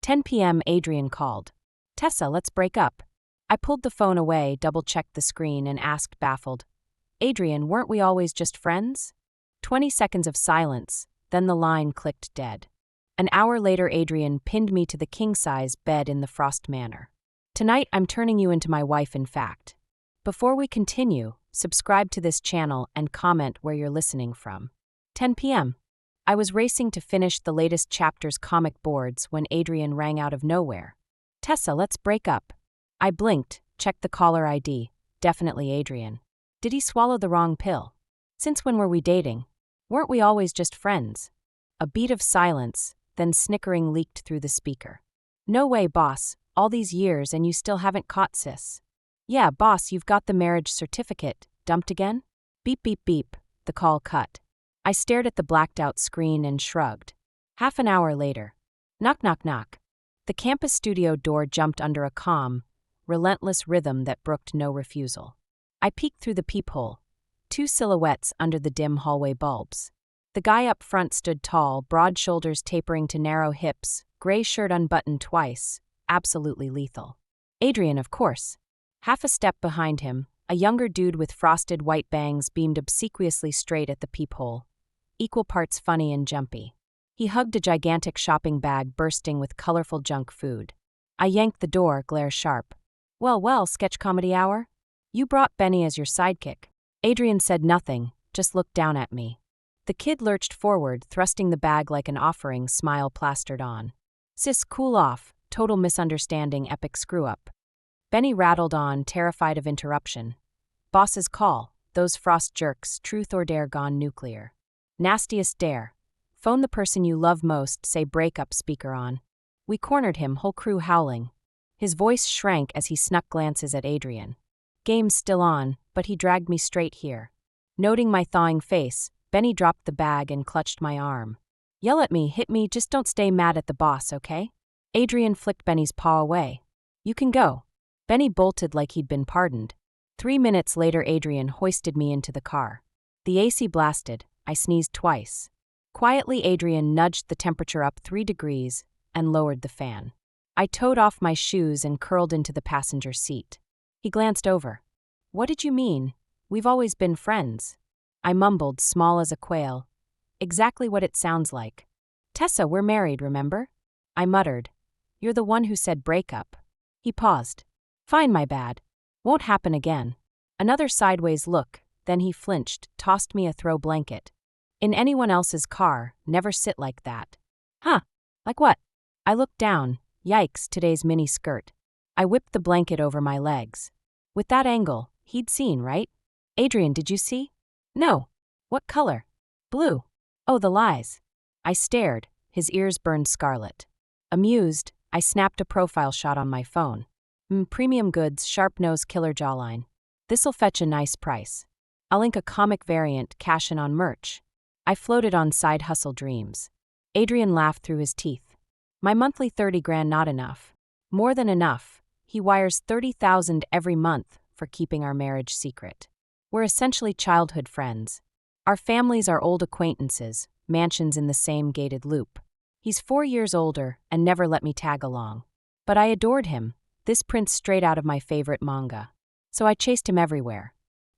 10 p.m. Adrian called. Tessa, let's break up. I pulled the phone away, double-checked the screen, and asked, baffled, Adrian, weren't we always just friends? 20 seconds of silence, then the line clicked dead. An hour later, Adrian pinned me to the king-size bed in the Frost Manor. Tonight, I'm turning you into my wife, in fact. Before we continue, subscribe to this channel and comment where you're listening from. 10 p.m. I was racing to finish the latest chapter's comic boards when Adrian rang out of nowhere. Tessa, let's break up. I blinked, checked the caller ID. Definitely Adrian. Did he swallow the wrong pill? Since when were we dating? Weren't we always just friends? A beat of silence, then snickering leaked through the speaker. No way, boss. All these years and you still haven't caught sis. Yeah, boss, you've got the marriage certificate. Dumped again? Beep, beep, beep. The call cut. I stared at the blacked-out screen and shrugged. Half an hour later. Knock, knock, knock. The campus studio door jumped under a calm, relentless rhythm that brooked no refusal. I peeked through the peephole. 2 silhouettes under the dim hallway bulbs. The guy up front stood tall, broad shoulders tapering to narrow hips, gray shirt unbuttoned twice, absolutely lethal. Adrian, of course. Half a step behind him, a younger dude with frosted white bangs beamed obsequiously straight at the peephole, equal parts funny and jumpy. He hugged a gigantic shopping bag bursting with colorful junk food. I yanked the door, glare sharp. Well, sketch comedy hour? You brought Benny as your sidekick. Adrian said nothing, just looked down at me. The kid lurched forward, thrusting the bag like an offering, smile plastered on. Sis, cool off, total misunderstanding, epic screw-up. Benny rattled on, terrified of interruption. Boss's call, those Frost jerks, truth or dare gone nuclear. Nastiest dare. Phone the person you love most, say breakup speaker on. We cornered him, whole crew howling. His voice shrank as he snuck glances at Adrian. Game's still on, but he dragged me straight here. Noting my thawing face, Benny dropped the bag and clutched my arm. Yell at me, hit me, just don't stay mad at the boss, okay? Adrian flicked Benny's paw away. You can go. Benny bolted like he'd been pardoned. 3 minutes later, Adrian hoisted me into the car. The AC blasted. I sneezed twice. Quietly, Adrian nudged the temperature up 3 degrees and lowered the fan. I towed off my shoes and curled into the passenger seat. He glanced over. What did you mean? We've always been friends. I mumbled, small as a quail. Exactly what it sounds like. Tessa, we're married, remember? I muttered. You're the one who said break up. He paused. Fine, my bad. Won't happen again. Another sideways look, then he flinched, tossed me a throw blanket. In anyone else's car, never sit like that. Huh? Like what? I looked down. Yikes, today's mini skirt. I whipped the blanket over my legs. With that angle, he'd seen, right? Adrian, did you see? No. What color? Blue. Oh, the lies. I stared, his ears burned scarlet. Amused, I snapped a profile shot on my phone. Premium goods, sharp-nosed killer jawline. This'll fetch a nice price. I'll ink a comic variant, cash in on merch. I floated on side hustle dreams. Adrian laughed through his teeth. My monthly 30 grand not enough. More than enough. He wires 30,000 every month for keeping our marriage secret. We're essentially childhood friends. Our families are old acquaintances, mansions in the same gated loop. He's 4 years older and never let me tag along. But I adored him, this prince straight out of my favorite manga. So I chased him everywhere.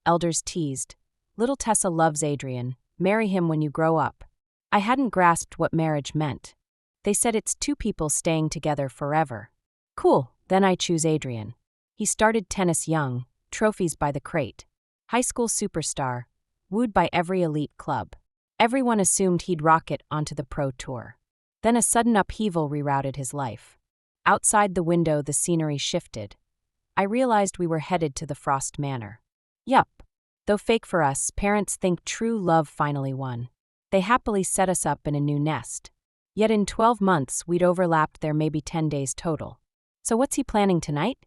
Elders teased. Little Tessa loves Adrian. Marry him when you grow up. I hadn't grasped what marriage meant. They said it's 2 people staying together forever. Cool, then I choose Adrian. He started tennis young, trophies by the crate. High school superstar, wooed by every elite club. Everyone assumed he'd rocket onto the pro tour. Then a sudden upheaval rerouted his life. Outside the window, the scenery shifted. I realized we were headed to the Frost Manor. Yup. Though fake for us, parents think true love finally won. They happily set us up in a new nest. Yet in 12 months, we'd overlapped there maybe 10 days total. So what's he planning tonight?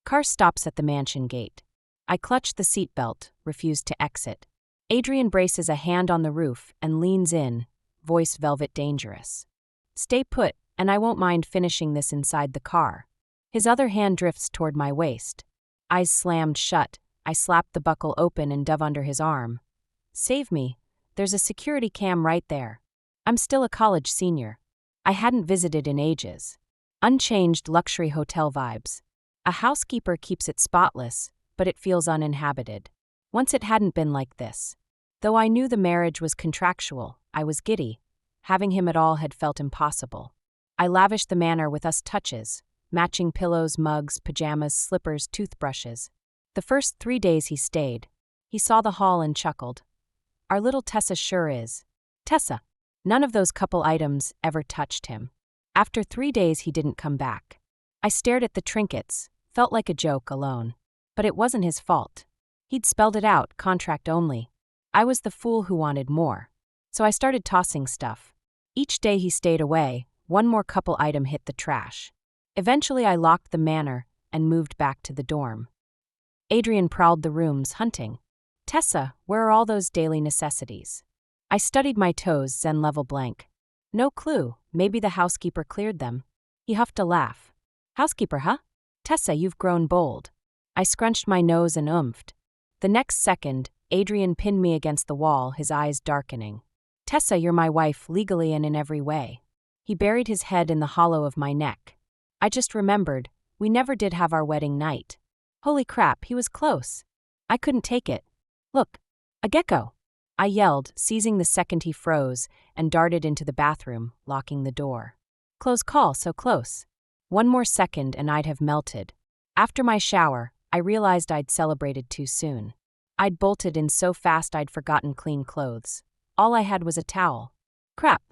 Car stops at the mansion gate. I clutch the seatbelt, refuse to exit. Adrian braces a hand on the roof and leans in, voice velvet dangerous. Stay put, and I won't mind finishing this inside the car. His other hand drifts toward my waist. Eyes slammed shut, I slap the buckle open and dove under his arm. Save me. There's a security cam right there. I'm still a college senior. I hadn't visited in ages. Unchanged luxury hotel vibes. A housekeeper keeps it spotless, but it feels uninhabited. Once it hadn't been like this. Though I knew the marriage was contractual, I was giddy. Having him at all had felt impossible. I lavished the manor with us touches, matching pillows, mugs, pajamas, slippers, toothbrushes. The first 3 days he stayed. He saw the haul and chuckled. Our little Tessa sure is. Tessa. None of those couple items ever touched him. After 3 days he didn't come back. I stared at the trinkets, felt like a joke alone. But it wasn't his fault. He'd spelled it out, contract only. I was the fool who wanted more. So I started tossing stuff. Each day he stayed away, one more couple item hit the trash. Eventually I locked the manor and moved back to the dorm. Adrian prowled the rooms, hunting. Tessa, where are all those daily necessities? I studied my toes, Zen level blank. No clue, maybe the housekeeper cleared them. He huffed a laugh. Housekeeper, huh? Tessa, you've grown bold. I scrunched my nose and oomphed. The next second, Adrian pinned me against the wall, his eyes darkening. Tessa, you're my wife, legally and in every way. He buried his head in the hollow of my neck. I just remembered, we never did have our wedding night. Holy crap, he was close. I couldn't take it. Look, a gecko. I yelled, seizing the second he froze, and darted into the bathroom, locking the door. Close call, so close. One more second and I'd have melted. After my shower, I realized I'd celebrated too soon. I'd bolted in so fast I'd forgotten clean clothes. All I had was a towel. Crap.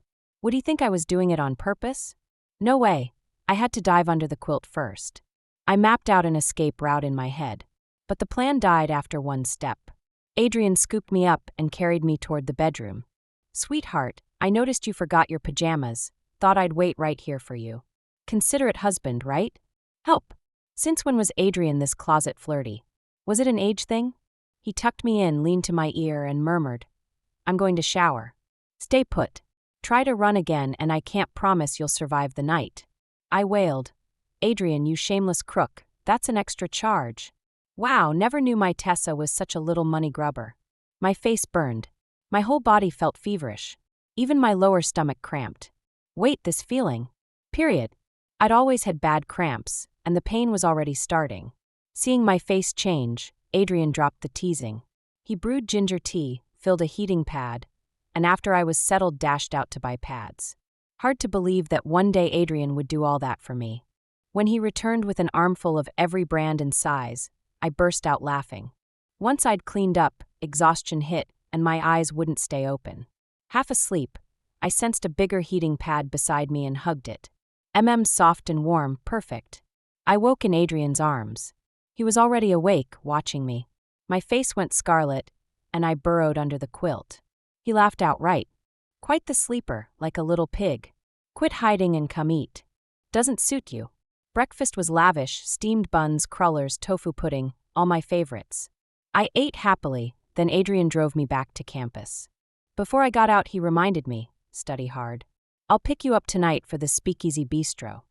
Would he think I was doing it on purpose? No way. I had to dive under the quilt first. I mapped out an escape route in my head. But the plan died after one step. Adrian scooped me up and carried me toward the bedroom. Sweetheart, I noticed you forgot your pajamas. Thought I'd wait right here for you. Considerate husband, right? Help. Since when was Adrian this closet flirty? Was it an age thing? He tucked me in, leaned to my ear, and murmured, I'm going to shower. Stay put. Try to run again and I can't promise you'll survive the night. I wailed. Adrian, you shameless crook, that's an extra charge. Wow, never knew my Tessa was such a little money grubber. My face burned. My whole body felt feverish. Even my lower stomach cramped. Wait, this feeling. Period. I'd always had bad cramps, and the pain was already starting. Seeing my face change, Adrian dropped the teasing. He brewed ginger tea, filled a heating pad, and after I was settled dashed out to buy pads. Hard to believe that one day Adrian would do all that for me. When he returned with an armful of every brand and size, I burst out laughing. Once I'd cleaned up, exhaustion hit, and my eyes wouldn't stay open. Half asleep, I sensed a bigger heating pad beside me and hugged it. Soft and warm, perfect. I woke in Adrian's arms. He was already awake, watching me. My face went scarlet, and I burrowed under the quilt. He laughed outright. Quite the sleeper, like a little pig. Quit hiding and come eat. Doesn't suit you. Breakfast was lavish, steamed buns, crullers, tofu pudding, all my favorites. I ate happily, then Adrian drove me back to campus. Before I got out he reminded me, study hard. I'll pick you up tonight for the Speakeasy Bistro.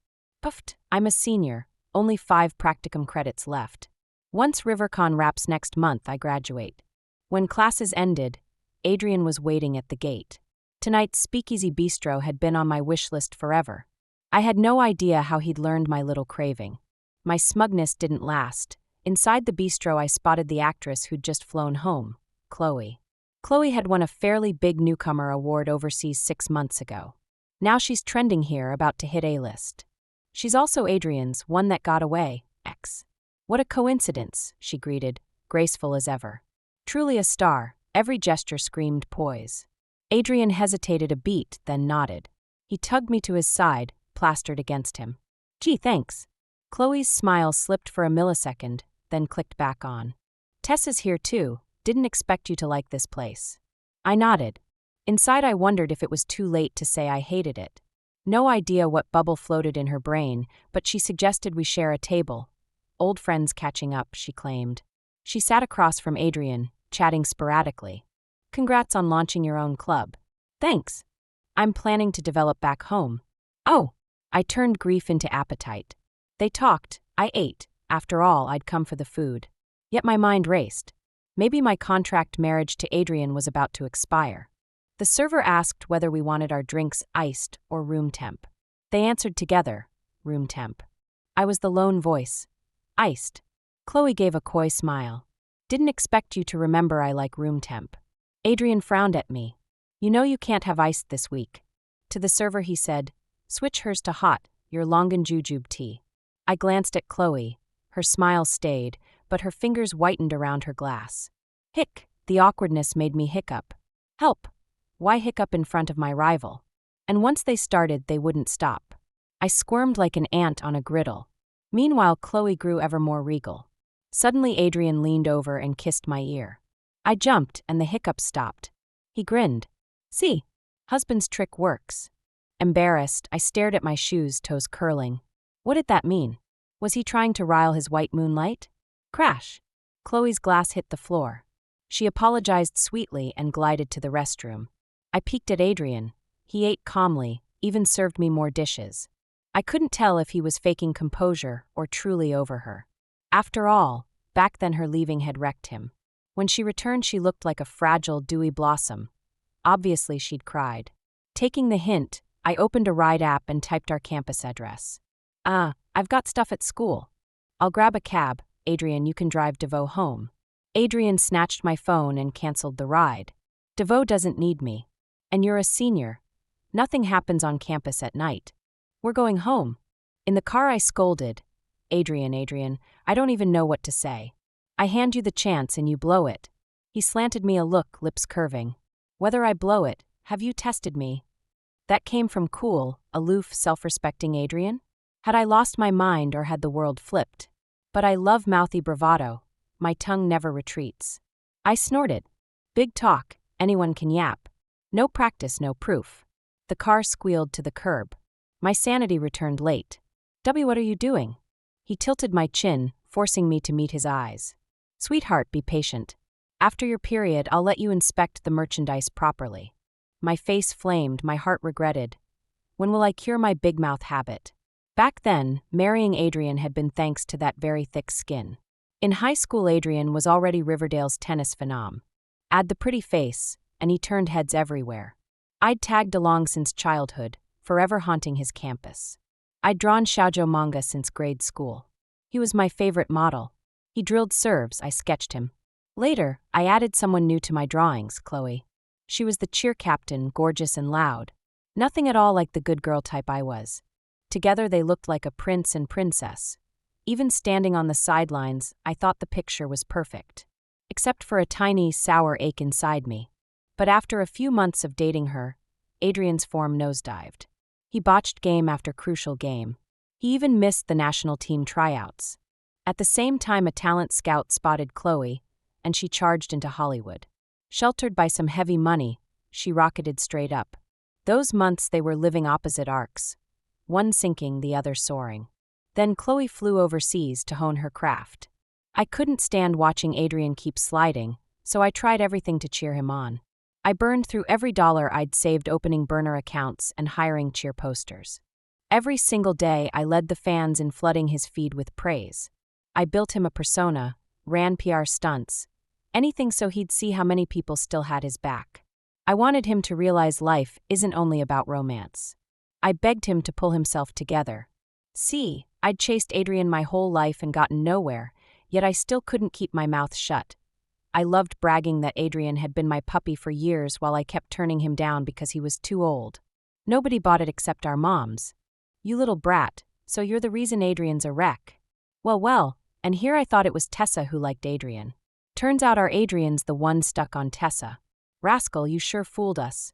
Puffed, I'm a senior, only 5 practicum credits left. Once RiverCon wraps next month I graduate. When classes ended, Adrian was waiting at the gate. Tonight's Speakeasy Bistro had been on my wish list forever. I had no idea how he'd learned my little craving. My smugness didn't last. Inside the bistro I spotted the actress who'd just flown home, Chloe. Chloe had won a fairly big newcomer award overseas 6 months ago. Now she's trending here, about to hit A-list. She's also Adrian's one that got away, ex. What a coincidence, she greeted, graceful as ever. Truly a star, every gesture screamed poise. Adrian hesitated a beat, then nodded. He tugged me to his side, plastered against him. Gee, thanks. Chloe's smile slipped for a millisecond, then clicked back on. Tessa's here too, didn't expect you to like this place. I nodded. Inside I wondered if it was too late to say I hated it. No idea what bubble floated in her brain, but she suggested we share a table. Old friends catching up, she claimed. She sat across from Adrian, chatting sporadically. Congrats on launching your own club. Thanks. I'm planning to develop back home. Oh. I turned grief into appetite. They talked, I ate. After all, I'd come for the food. Yet my mind raced. Maybe my contract marriage to Adrian was about to expire. The server asked whether we wanted our drinks iced or room temp. They answered together, room temp. I was the lone voice. Iced. Chloe gave a coy smile. Didn't expect you to remember I like room temp. Adrian frowned at me. You know you can't have iced this week. To the server he said, switch hers to hot, your longan jujube tea. I glanced at Chloe. Her smile stayed, but her fingers whitened around her glass. Hick, the awkwardness made me hiccup. Help. Why hiccup in front of my rival? And once they started, they wouldn't stop. I squirmed like an ant on a griddle. Meanwhile, Chloe grew ever more regal. Suddenly, Adrian leaned over and kissed my ear. I jumped, and the hiccup stopped. He grinned. See, husband's trick works. Embarrassed, I stared at my shoes, toes curling. What did that mean? Was he trying to rile his white moonlight? Crash! Chloe's glass hit the floor. She apologized sweetly and glided to the restroom. I peeked at Adrian. He ate calmly, even served me more dishes. I couldn't tell if he was faking composure or truly over her. After all, back then her leaving had wrecked him. When she returned, she looked like a fragile, dewy blossom. Obviously, she'd cried. Taking the hint, I opened a ride app and typed our campus address. I've got stuff at school. I'll grab a cab. Adrian, you can drive Devo home. Adrian snatched my phone and canceled the ride. Devo doesn't need me. And you're a senior. Nothing happens on campus at night. We're going home. In the car I scolded. Adrian, I don't even know what to say. I hand you the chance and you blow it. He slanted me a look, lips curving. Whether I blow it, have you tested me? That came from cool, aloof, self-respecting Adrian? Had I lost my mind or had the world flipped? But I love mouthy bravado. My tongue never retreats. I snorted. Big talk, anyone can yap. No practice, no proof. The car squealed to the curb. My sanity returned late. What are you doing? He tilted my chin, forcing me to meet his eyes. Sweetheart, be patient. After your period, I'll let you inspect the merchandise properly. My face flamed, my heart regretted. When will I cure my big mouth habit? Back then, marrying Adrian had been thanks to that very thick skin. In high school, Adrian was already Riverdale's tennis phenom. Add the pretty face, and he turned heads everywhere. I'd tagged along since childhood, forever haunting his campus. I'd drawn shoujo manga since grade school. He was my favorite model. He drilled serves, I sketched him. Later, I added someone new to my drawings, Chloe. She was the cheer captain, gorgeous and loud. Nothing at all like the good girl type I was. Together they looked like a prince and princess. Even standing on the sidelines, I thought the picture was perfect. Except for a tiny, sour ache inside me. But after a few months of dating her, Adrian's form nosedived. He botched game after crucial game. He even missed the national team tryouts. At the same time, a talent scout spotted Chloe, and she charged into Hollywood. Sheltered by some heavy money, she rocketed straight up. Those months they were living opposite arcs. One sinking, the other soaring. Then Chloe flew overseas to hone her craft. I couldn't stand watching Adrian keep sliding, so I tried everything to cheer him on. I burned through every dollar I'd saved opening burner accounts and hiring cheer posters. Every single day I led the fans in flooding his feed with praise. I built him a persona, ran PR stunts, anything so he'd see how many people still had his back. I wanted him to realize life isn't only about romance. I begged him to pull himself together. See, I'd chased Adrian my whole life and gotten nowhere, yet I still couldn't keep my mouth shut. I loved bragging that Adrian had been my puppy for years while I kept turning him down because he was too old. Nobody bought it except our moms. You little brat, so you're the reason Adrian's a wreck. Well, and here I thought it was Tessa who liked Adrian. Turns out our Adrian's the one stuck on Tessa. Rascal, you sure fooled us.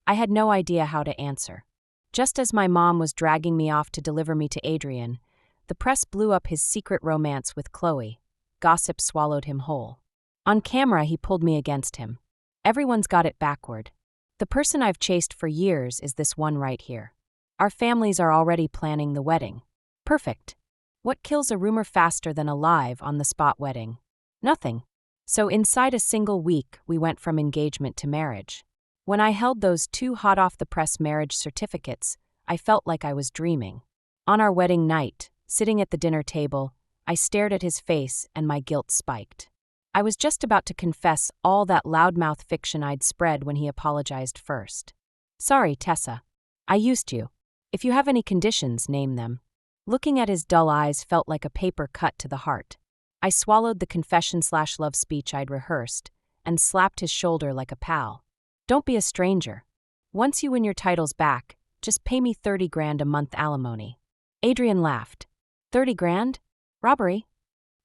I had no idea how to answer. Just as my mom was dragging me off to deliver me to Adrian, the press blew up his secret romance with Chloe. Gossip swallowed him whole. On camera, he pulled me against him. Everyone's got it backward. The person I've chased for years is this one right here. Our families are already planning the wedding. Perfect. What kills a rumor faster than a live on-the-spot wedding? Nothing. So inside a single week, we went from engagement to marriage. When I held those 2 hot-off-the-press marriage certificates, I felt like I was dreaming. On our wedding night, sitting at the dinner table, I stared at his face and my guilt spiked. I was just about to confess all that loudmouth fiction I'd spread when he apologized first. Sorry, Tessa. I used you. If you have any conditions, name them. Looking at his dull eyes felt like a paper cut to the heart. I swallowed the confession/love speech I'd rehearsed and slapped his shoulder like a pal. Don't be a stranger. Once you win your titles back, just pay me 30 grand a month alimony. Adrian laughed. 30 grand? Robbery?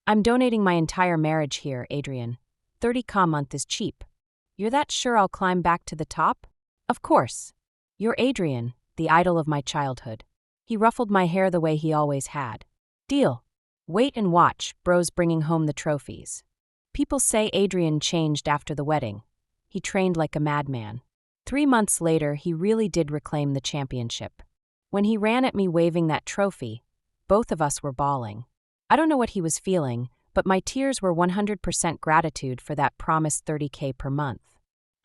I'm donating my entire marriage here, Adrian. 30K a month is cheap. You're that sure I'll climb back to the top? Of course. You're Adrian, the idol of my childhood. He ruffled my hair the way he always had. Deal. Wait and watch, bro's bringing home the trophies. People say Adrian changed after the wedding. He trained like a madman. 3 months later, he really did reclaim the championship. When he ran at me waving that trophy, both of us were bawling. I don't know what he was feeling, but my tears were 100% gratitude for that promised 30K per month.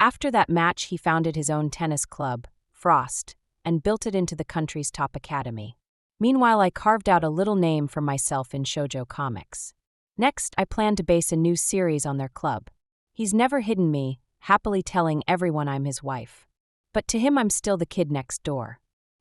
After that match, he founded his own tennis club, Frost, and built it into the country's top academy. Meanwhile, I carved out a little name for myself in shoujo comics. Next, I plan to base a new series on their club. He's never hidden me, happily telling everyone I'm his wife. But to him, I'm still the kid next door.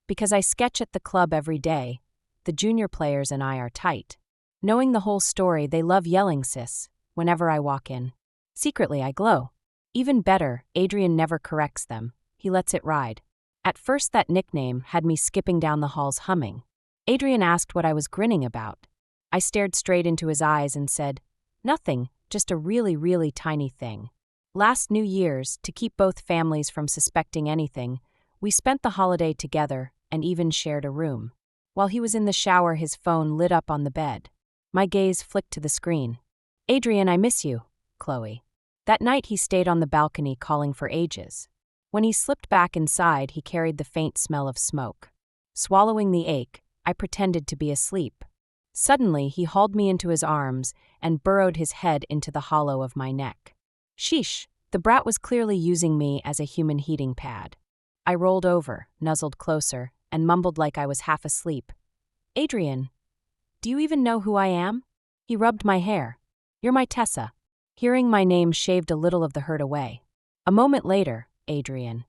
Because I sketch at the club every day, the junior players and I are tight. Knowing the whole story, they love yelling sis whenever I walk in. Secretly, I glow. Even better, Adrian never corrects them. He lets it ride. At first, that nickname had me skipping down the halls humming. Adrian asked what I was grinning about. I stared straight into his eyes and said, nothing, just a really, really tiny thing. Last New Year's, to keep both families from suspecting anything, we spent the holiday together and even shared a room. While he was in the shower, his phone lit up on the bed. My gaze flicked to the screen. Adrian, I miss you, Chloe. That night he stayed on the balcony calling for ages. When he slipped back inside, he carried the faint smell of smoke. Swallowing the ache, I pretended to be asleep. Suddenly, he hauled me into his arms and burrowed his head into the hollow of my neck. Sheesh, the brat was clearly using me as a human heating pad. I rolled over, nuzzled closer, and mumbled like I was half asleep. Adrian, do you even know who I am? He rubbed my hair. You're my Tessa. Hearing my name shaved a little of the hurt away. A moment later, Adrian.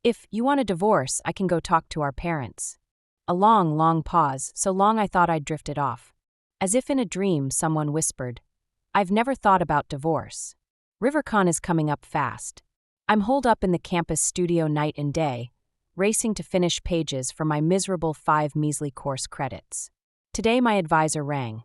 If you want a divorce, I can go talk to our parents. A long, long pause, so long I thought I'd drifted off. As if in a dream, someone whispered, I've never thought about divorce. RiverCon is coming up fast. I'm holed up in the campus studio night and day, racing to finish pages for my miserable 5 measly course credits. Today my advisor rang.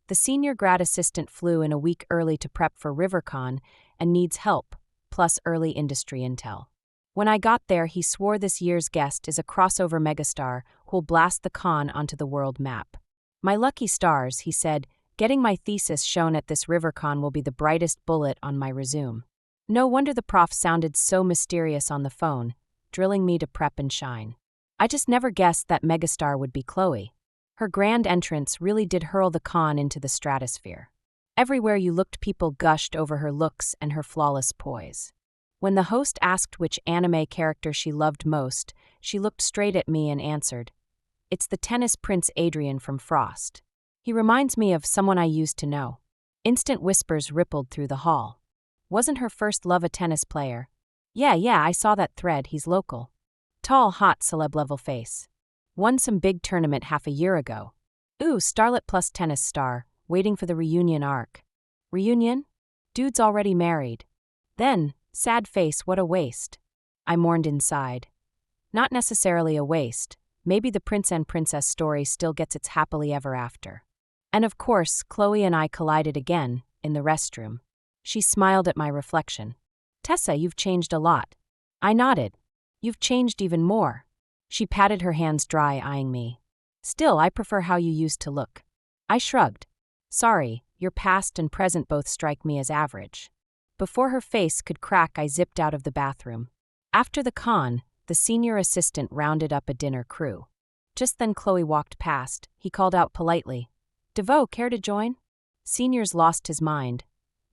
The senior grad assistant flew in a week early to prep for RiverCon and needs help, plus early industry intel. When I got there, he swore this year's guest is a crossover megastar who'll blast the con onto the world map. My lucky stars, he said, getting my thesis shown at this RiverCon will be the brightest bullet on my resume. No wonder the prof sounded so mysterious on the phone, drilling me to prep and shine. I just never guessed that megastar would be Chloe. Her grand entrance really did hurl the con into the stratosphere. Everywhere you looked, people gushed over her looks and her flawless poise. When the host asked which anime character she loved most, she looked straight at me and answered, It's the tennis prince Adrian from Frost. He reminds me of someone I used to know. Instant whispers rippled through the hall. Wasn't her first love a tennis player? Yeah, I saw that thread, he's local. Tall, hot, celeb-level face. Won some big tournament half a year ago. Ooh, starlet plus tennis star, waiting for the reunion arc. Reunion? Dude's already married. Then, sad face, what a waste. I mourned inside. Not necessarily a waste. Maybe the prince and princess story still gets its happily ever after. And of course, Chloe and I collided again, in the restroom. She smiled at my reflection. Tessa, you've changed a lot. I nodded. You've changed even more. She patted her hands dry, eyeing me. Still, I prefer how you used to look. I shrugged. Sorry, your past and present both strike me as average. Before her face could crack, I zipped out of the bathroom. After the con, the senior assistant rounded up a dinner crew. Just then Chloe walked past. He called out politely, DeVoe, care to join? Senior's lost his mind.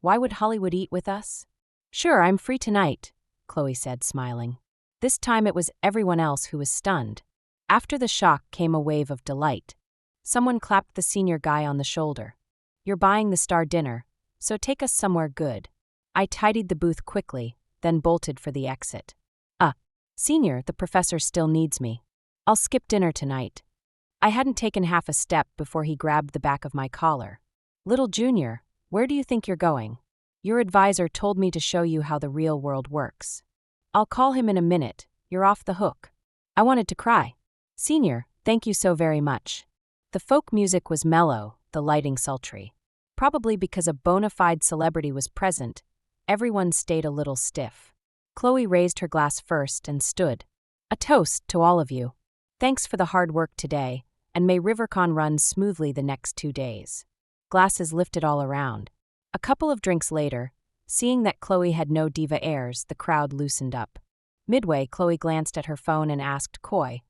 Why would Hollywood eat with us? Sure, I'm free tonight, Chloe said, smiling. This time it was everyone else who was stunned. After the shock came a wave of delight. Someone clapped the senior guy on the shoulder. You're buying the star dinner, so take us somewhere good. I tidied the booth quickly, then bolted for the exit. Senior, the professor still needs me. I'll skip dinner tonight. I hadn't taken half a step before he grabbed the back of my collar. Little Junior, where do you think you're going? Your advisor told me to show you how the real world works. I'll call him in a minute, you're off the hook. I wanted to cry. Senior, thank you so very much. The folk music was mellow, the lighting sultry. Probably because a bona fide celebrity was present, everyone stayed a little stiff. Chloe raised her glass first and stood. A toast to all of you. Thanks for the hard work today, and may RiverCon run smoothly the next 2 days. Glasses lifted all around. A couple of drinks later, seeing that Chloe had no diva airs, the crowd loosened up. Midway, Chloe glanced at her phone and asked coy,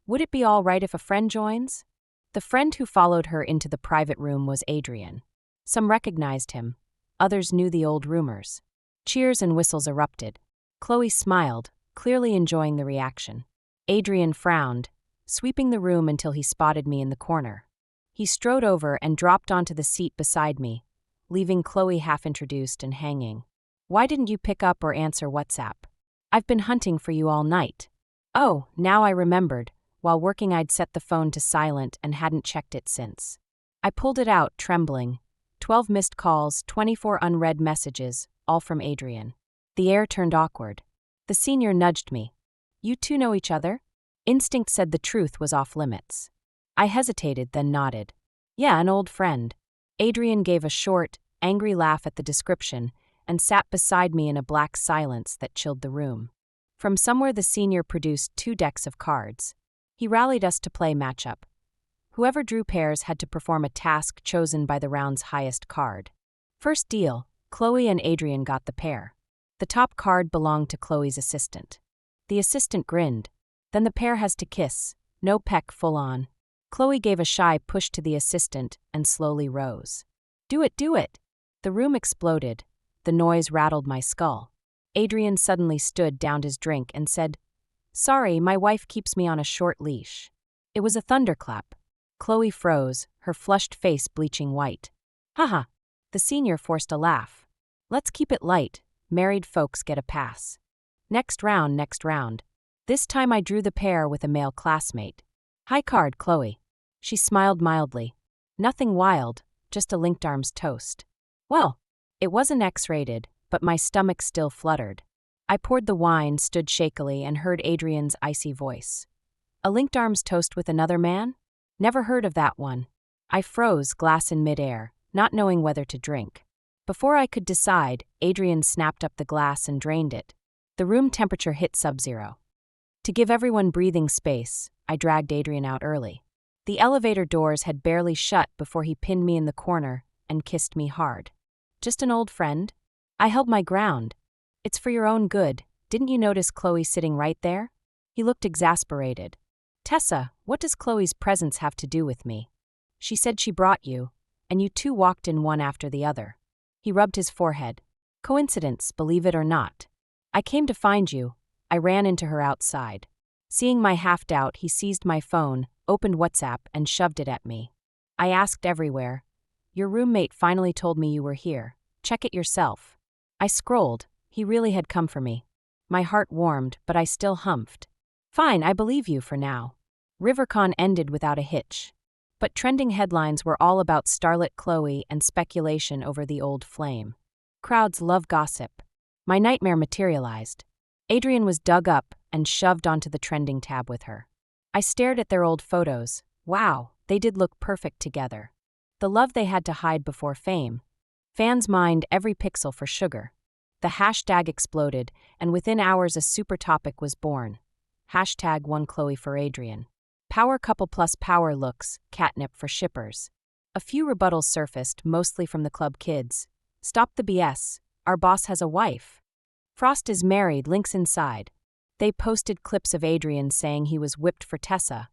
would it be all right if a friend joins? The friend who followed her into the private room was Adrian. Some recognized him. Others knew the old rumors. Cheers and whistles erupted. Chloe smiled, clearly enjoying the reaction. Adrian frowned, sweeping the room until he spotted me in the corner. He strode over and dropped onto the seat beside me, leaving Chloe half-introduced and hanging. Why didn't you pick up or answer WhatsApp? I've been hunting for you all night. Oh, now I remembered. While working I'd set the phone to silent and hadn't checked it since. I pulled it out, trembling. 12 missed calls, 24 unread messages, all from Adrian. The air turned awkward. The senior nudged me. You two know each other? Instinct said the truth was off limits. I hesitated, then nodded. Yeah, an old friend. Adrian gave a short, angry laugh at the description and sat beside me in a black silence that chilled the room. From somewhere the senior produced 2 decks of cards. He rallied us to play matchup. Whoever drew pairs had to perform a task chosen by the round's highest card. First deal, Chloe and Adrian got the pair. The top card belonged to Chloe's assistant. The assistant grinned. Then the pair has to kiss, no peck full on. Chloe gave a shy push to the assistant and slowly rose. Do it, do it! The room exploded. The noise rattled my skull. Adrian suddenly stood, downed his drink, and said, Sorry, my wife keeps me on a short leash. It was a thunderclap. Chloe froze, her flushed face bleaching white. Haha. The senior forced a laugh. Let's keep it light. Married folks get a pass. Next round, next round. This time I drew the pair with a male classmate. High card, Chloe. She smiled mildly. Nothing wild, just a linked arms toast. Well, it wasn't X-rated, but my stomach still fluttered. I poured the wine, stood shakily, and heard Adrian's icy voice. A linked arms toast with another man? Never heard of that one. I froze, glass in midair, not knowing whether to drink. Before I could decide, Adrian snapped up the glass and drained it. The room temperature hit sub-zero. To give everyone breathing space, I dragged Adrian out early. The elevator doors had barely shut before he pinned me in the corner and kissed me hard. Just an old friend? I held my ground. It's for your own good. Didn't you notice Chloe sitting right there? He looked exasperated. Tessa, what does Chloe's presence have to do with me? She said she brought you, and you two walked in one after the other. He rubbed his forehead. Coincidence, believe it or not. I came to find you. I ran into her outside. Seeing my half-doubt, he seized my phone, opened WhatsApp, and shoved it at me. I asked everywhere. Your roommate finally told me you were here. Check it yourself. I scrolled. He really had come for me. My heart warmed, but I still humphed. Fine, I believe you for now. RiverCon ended without a hitch. But trending headlines were all about starlet Chloe and speculation over the old flame. Crowds love gossip. My nightmare materialized. Adrian was dug up and shoved onto the trending tab with her. I stared at their old photos. Wow, they did look perfect together. The love they had to hide before fame. Fans mined every pixel for sugar. The hashtag exploded, and within hours a super topic was born. Hashtag one Chloe for Adrian. Power couple plus power looks, catnip for shippers. A few rebuttals surfaced, mostly from the club kids. Stop the BS. Our boss has a wife. Frost is married, links inside. They posted clips of Adrian saying he was whipped for Tessa.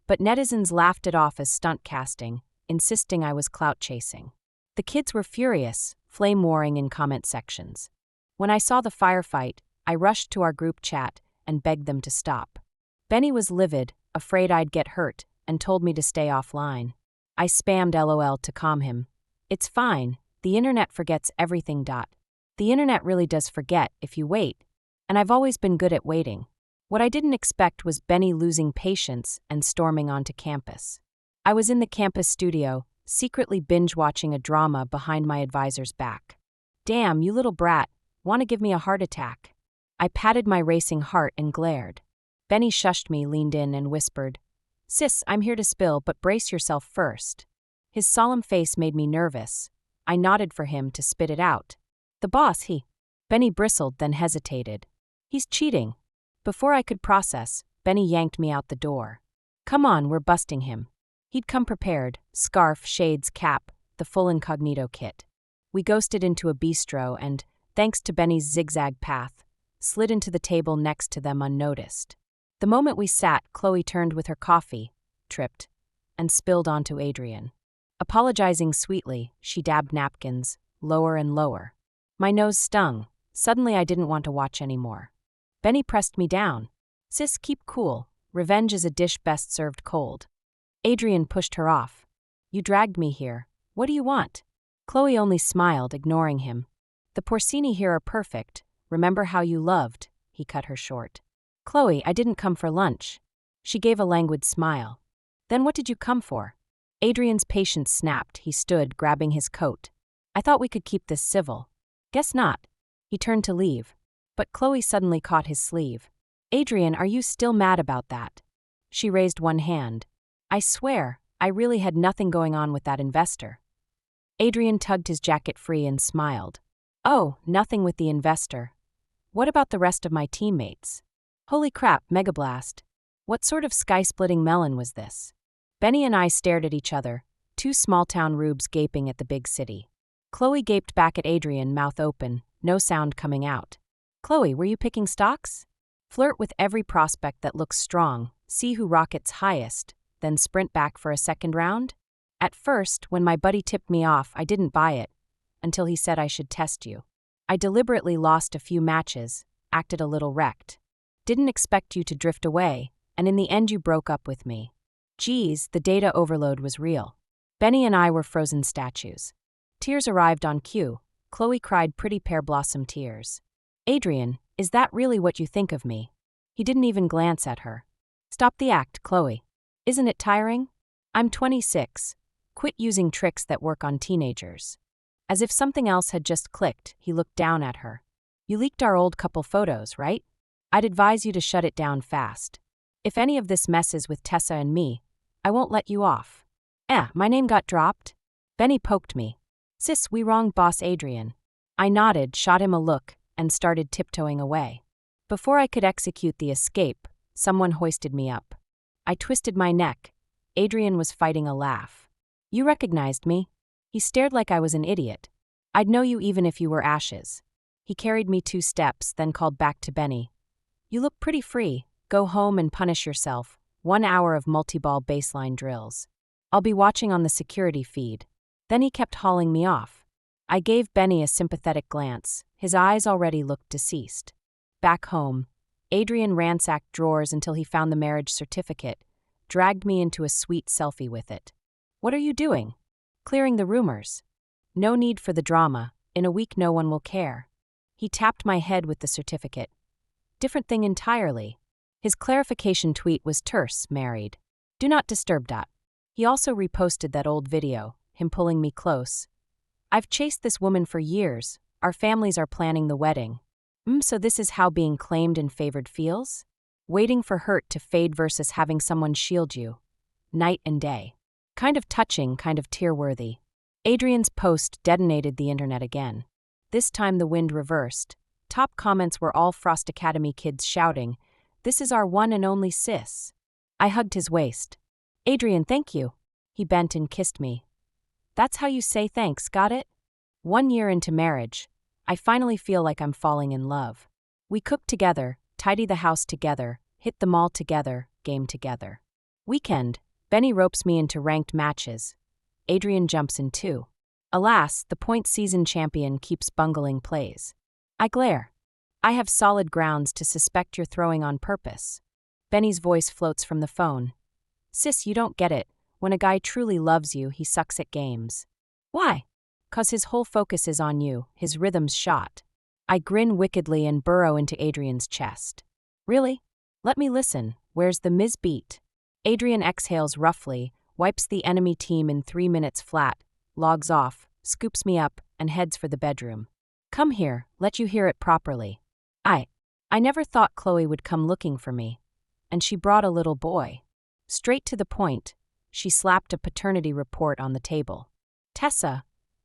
But netizens laughed it off as stunt casting, insisting I was clout chasing. The kids were furious, flame warring in comment sections. When I saw the firefight, I rushed to our group chat and begged them to stop. Benny was livid, afraid I'd get hurt, and told me to stay offline. I spammed LOL to calm him. It's fine, the internet forgets everything. The internet really does forget if you wait, and I've always been good at waiting. What I didn't expect was Benny losing patience and storming onto campus. I was in the campus studio, secretly binge-watching a drama behind my advisor's back. "Damn, you little brat, want to give me a heart attack?" I patted my racing heart and glared. Benny shushed me, leaned in, and whispered, "Sis, I'm here to spill, but brace yourself first." His solemn face made me nervous. I nodded for him to spit it out. "The boss, he..." Benny bristled, then hesitated. "He's cheating." Before I could process, Benny yanked me out the door. "Come on, we're busting him." He'd come prepared, scarf, shades, cap, the full incognito kit. We ghosted into a bistro and, thanks to Benny's zigzag path, slid into the table next to them unnoticed. The moment we sat, Chloe turned with her coffee, tripped, and spilled onto Adrian. Apologizing sweetly, she dabbed napkins, lower and lower. My nose stung. Suddenly I didn't want to watch anymore. Benny pressed me down. "Sis, keep cool. Revenge is a dish best served cold." Adrian pushed her off. "You dragged me here. What do you want?" Chloe only smiled, ignoring him. "The porcini here are perfect. Remember how you loved," he cut her short. "Chloe, I didn't come for lunch." She gave a languid smile. "Then what did you come for?" Adrian's patience snapped. He stood, grabbing his coat. "I thought we could keep this civil." "Guess not." He turned to leave. But Chloe suddenly caught his sleeve. "Adrian, are you still mad about that?" She raised one hand. "I swear, I really had nothing going on with that investor." Adrian tugged his jacket free and smiled. "Oh, nothing with the investor. What about the rest of my teammates?" Holy crap, Megablast. What sort of sky-splitting melon was this? Benny and I stared at each other, two small-town rubes gaping at the big city. Chloe gaped back at Adrian, mouth open, no sound coming out. "Chloe, were you picking stocks?" Flirt with every prospect that looks strong, see who rockets highest, then sprint back for a second round? At first, when my buddy tipped me off, I didn't buy it, until he said I should test you. I deliberately lost a few matches, acted a little wrecked. Didn't expect you to drift away, and in the end you broke up with me. Geez, the data overload was real. Benny and I were frozen statues. Tears arrived on cue. Chloe cried pretty pear blossom tears. "Adrian, is that really what you think of me?" He didn't even glance at her. "Stop the act, Chloe. Isn't it tiring? I'm 26. Quit using tricks that work on teenagers." As if something else had just clicked, he looked down at her. "You leaked our old couple photos, right? I'd advise you to shut it down fast. If any of this messes with Tessa and me, I won't let you off." My name got dropped?" Benny poked me. "Sis, we wronged boss Adrian." I nodded, shot him a look, and started tiptoeing away. Before I could execute the escape, someone hoisted me up. I twisted my neck. Adrian was fighting a laugh. "You recognized me?" He stared like I was an idiot. "I'd know you even if you were ashes." He carried me 2 steps, then called back to Benny. "You look pretty free. Go home and punish yourself. 1 hour of multi-ball baseline drills. I'll be watching on the security feed." Then he kept hauling me off. I gave Benny a sympathetic glance. His eyes already looked deceased. Back home, Adrian ransacked drawers until he found the marriage certificate, dragged me into a sweet selfie with it. "What are you doing?" "Clearing the rumors." "No need for the drama. In a week no one will care." He tapped my head with the certificate. "Different thing entirely." His clarification tweet was terse, married. "Do not disturb that." He also reposted that old video, him pulling me close. "I've chased this woman for years. Our families are planning the wedding." So this is how being claimed and favored feels? Waiting for hurt to fade versus having someone shield you. Night and day. Kind of touching, kind of tear-worthy. Adrian's post detonated the internet again. This time the wind reversed. Top comments were all Frost Academy kids shouting, "This is our one and only sis." I hugged his waist. "Adrian, thank you." He bent and kissed me. "That's how you say thanks, got it?" 1 year into marriage, I finally feel like I'm falling in love. We cook together, tidy the house together, hit the mall together, game together. Weekend, Benny ropes me into ranked matches. Adrian jumps in too. Alas, the point season champion keeps bungling plays. I glare. "I have solid grounds to suspect you're throwing on purpose." Benny's voice floats from the phone. "Sis, you don't get it. When a guy truly loves you, he sucks at games." "Why?" "'Cause his whole focus is on you, his rhythm's shot." I grin wickedly and burrow into Adrian's chest. "Really?" Let me listen. Where's the Ms. Beat? Adrian exhales roughly, wipes the enemy team in 3 minutes flat, logs off, scoops me up, and heads for the bedroom. Come here, let you hear it properly. I never thought Chloe would come looking for me. And she brought a little boy. Straight to the point, she slapped a paternity report on the table. Tessa,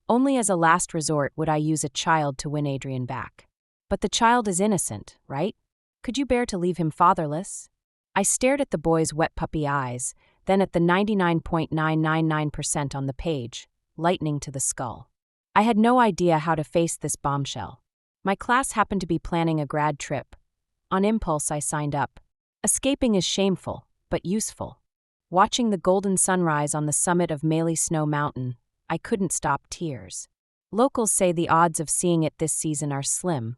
only as a last resort would I use a child to win Adrian back. But the child is innocent, right? Could you bear to leave him fatherless? I stared at the boy's wet puppy eyes, then at the 99.999% on the page, lightning to the skull. I had no idea how to face this bombshell. My class happened to be planning a grad trip. On impulse, I signed up. Escaping is shameful, but useful. Watching the golden sunrise on the summit of Maley Snow Mountain, I couldn't stop tears. Locals say the odds of seeing it this season are slim.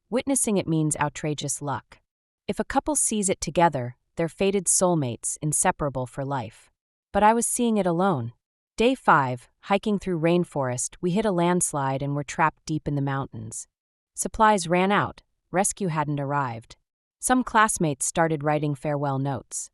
Witnessing it means outrageous luck. If a couple sees it together, they're fated soulmates, inseparable for life. But I was seeing it alone. Day 5, hiking through rainforest, we hit a landslide and were trapped deep in the mountains. Supplies ran out, rescue hadn't arrived. Some classmates started writing farewell notes.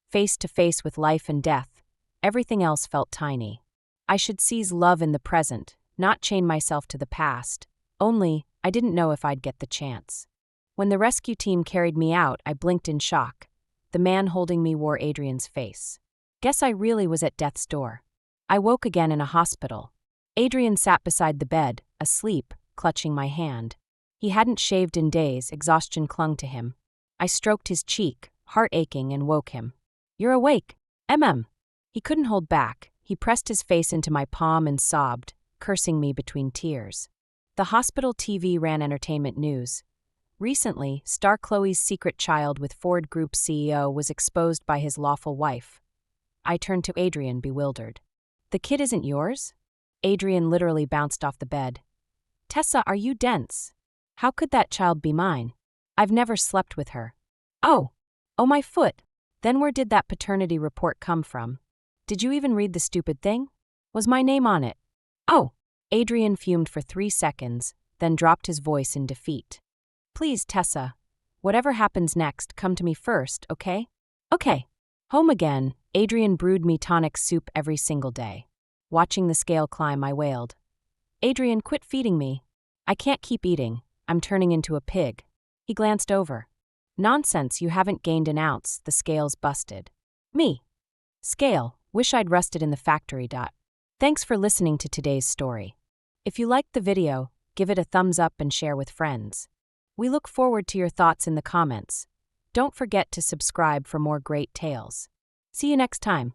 Face to face with life and death, everything else felt tiny. I should seize love in the present, not chain myself to the past, only I didn't know if I'd get the chance. When the rescue team carried me out, I blinked in shock. The man holding me wore Adrian's face. Guess I really was at death's door. I woke again in a hospital. Adrian sat beside the bed, asleep, clutching my hand. He hadn't shaved in days, exhaustion clung to him. I stroked his cheek, heart aching, and woke him. You're awake, He couldn't hold back. He pressed his face into my palm and sobbed, cursing me between tears. The hospital TV ran entertainment news. Recently, star Chloe's secret child with Ford Group CEO was exposed by his lawful wife. I turned to Adrian, bewildered. The kid isn't yours? Adrian literally bounced off the bed. Tessa, are you dense? How could that child be mine? I've never slept with her. Oh, my foot. Then where did that paternity report come from? Did you even read the stupid thing? Was my name on it? Oh, Adrian fumed for 3 seconds, then dropped his voice in defeat. Please, Tessa, whatever happens next, come to me first, okay? Okay. Home again, Adrian brewed me tonic soup every single day. Watching the scale climb, I wailed. Adrian, quit feeding me. I can't keep eating. I'm turning into a pig. He glanced over. Nonsense, you haven't gained an ounce, the scale's busted. Me. Scale, wish I'd rusted in the factory. Thanks for listening to today's story. If you liked the video, give it a thumbs up and share with friends. We look forward to your thoughts in the comments. Don't forget to subscribe for more great tales. See you next time.